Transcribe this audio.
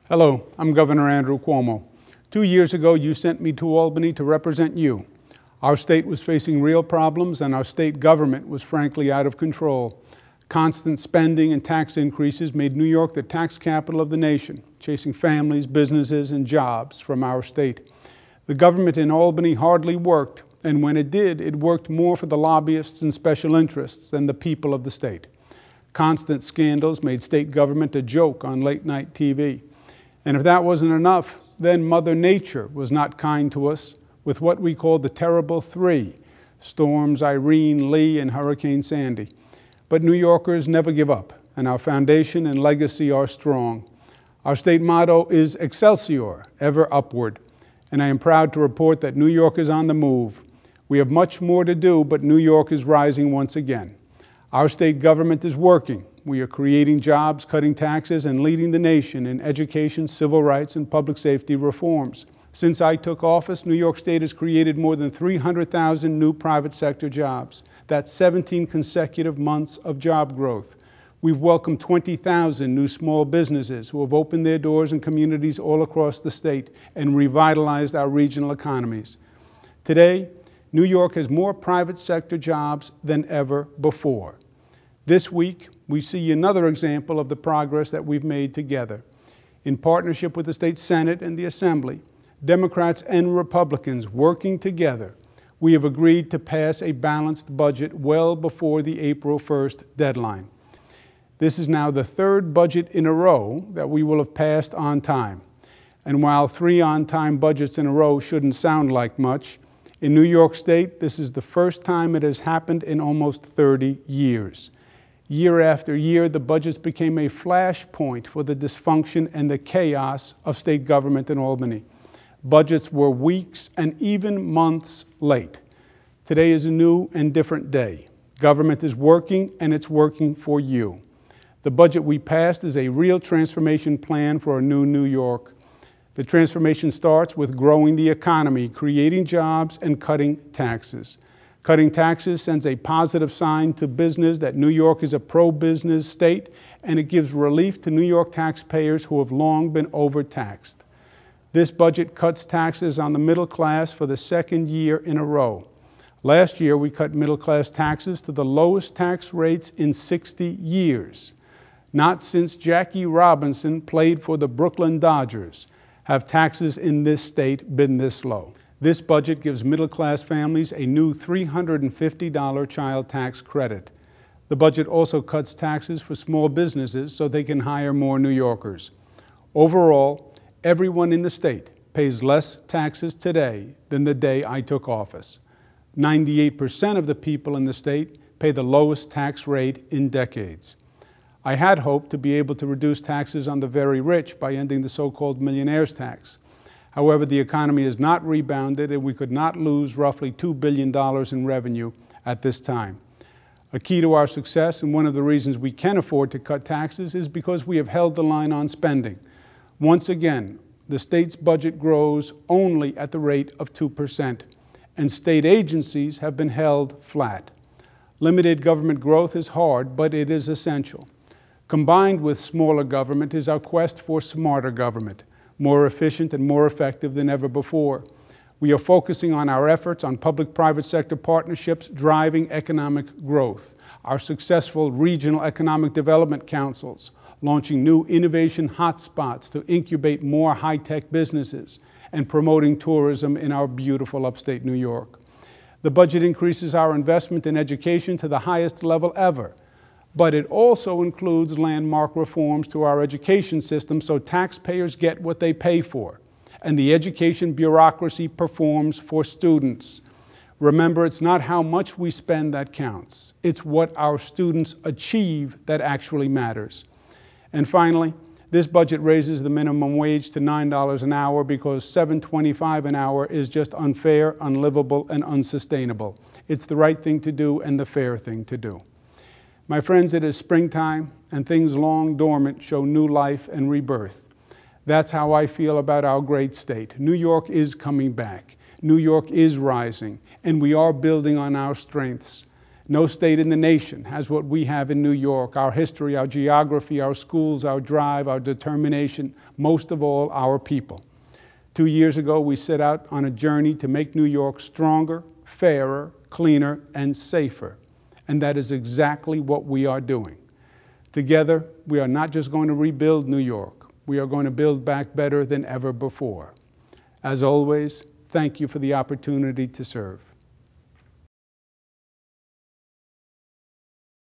Hello, I'm Governor Andrew Cuomo. 2 years ago, you sent me to Albany to represent you. Our state was facing real problems, and our state government was frankly out of control. Constant spending and tax increases made New York the tax capital of the nation, chasing families, businesses, and jobs from our state. The government in Albany hardly worked, and when it did, it worked more for the lobbyists and special interests than the people of the state. Constant scandals made state government a joke on late-night TV. And if that wasn't enough, then Mother Nature was not kind to us with what we call the terrible three: storms Irene, Lee, and Hurricane Sandy. But New Yorkers never give up, and our foundation and legacy are strong. Our state motto is Excelsior, ever upward, and I am proud to report that New York is on the move. We have much more to do, but New York is rising once again. Our state government is working. We are creating jobs, cutting taxes, and leading the nation in education, civil rights, and public safety reforms. Since I took office, New York State has created more than 300,000 new private sector jobs. That's 17 consecutive months of job growth. We've welcomed 20,000 new small businesses who have opened their doors in communities all across the state and revitalized our regional economies. Today, New York has more private sector jobs than ever before. This week, we see another example of the progress that we've made together. In partnership with the State Senate and the Assembly, Democrats and Republicans working together, we have agreed to pass a balanced budget well before the April 1st deadline. This is now the third budget in a row that we will have passed on time. And while 3 on-time budgets in a row shouldn't sound like much, in New York State, this is the first time it has happened in almost 30 years. Year after year, the budgets became a flashpoint for the dysfunction and the chaos of state government in Albany. Budgets were weeks and even months late. Today is a new and different day. Government is working, and it's working for you. The budget we passed is a real transformation plan for a new New York. The transformation starts with growing the economy, creating jobs, and cutting taxes. Cutting taxes sends a positive sign to business that New York is a pro-business state, and it gives relief to New York taxpayers who have long been overtaxed. This budget cuts taxes on the middle class for the second year in a row. Last year, we cut middle class taxes to the lowest tax rates in 60 years. Not since Jackie Robinson played for the Brooklyn Dodgers have taxes in this state been this low. This budget gives middle-class families a new $350 child tax credit. The budget also cuts taxes for small businesses so they can hire more New Yorkers. Overall, everyone in the state pays less taxes today than the day I took office. 98% of the people in the state pay the lowest tax rate in decades. I had hoped to be able to reduce taxes on the very rich by ending the so-called millionaire's tax. However, the economy has not rebounded, and we could not lose roughly $2 billion in revenue at this time. A key to our success, and one of the reasons we can afford to cut taxes, is because we have held the line on spending. Once again, the state's budget grows only at the rate of 2%, and state agencies have been held flat. Limited government growth is hard, but it is essential. Combined with smaller government is our quest for smarter government, more efficient and more effective than ever before. We are focusing on our efforts on public-private sector partnerships driving economic growth, our successful regional economic development councils, launching new innovation hotspots to incubate more high-tech businesses, and promoting tourism in our beautiful upstate New York. The budget increases our investment in education to the highest level ever, but it also includes landmark reforms to our education system so taxpayers get what they pay for, and the education bureaucracy performs for students. Remember, it's not how much we spend that counts. It's what our students achieve that actually matters. And finally, this budget raises the minimum wage to $9 an hour because $7.25 an hour is just unfair, unlivable, and unsustainable. It's the right thing to do and the fair thing to do. My friends, it is springtime, and things long dormant show new life and rebirth. That's how I feel about our great state. New York is coming back. New York is rising, and we are building on our strengths. No state in the nation has what we have in New York: our history, our geography, our schools, our drive, our determination, most of all, our people. 2 years ago, we set out on a journey to make New York stronger, fairer, cleaner, and safer. And that is exactly what we are doing. Together, we are not just going to rebuild New York. We are going to build back better than ever before. As always, thank you for the opportunity to serve.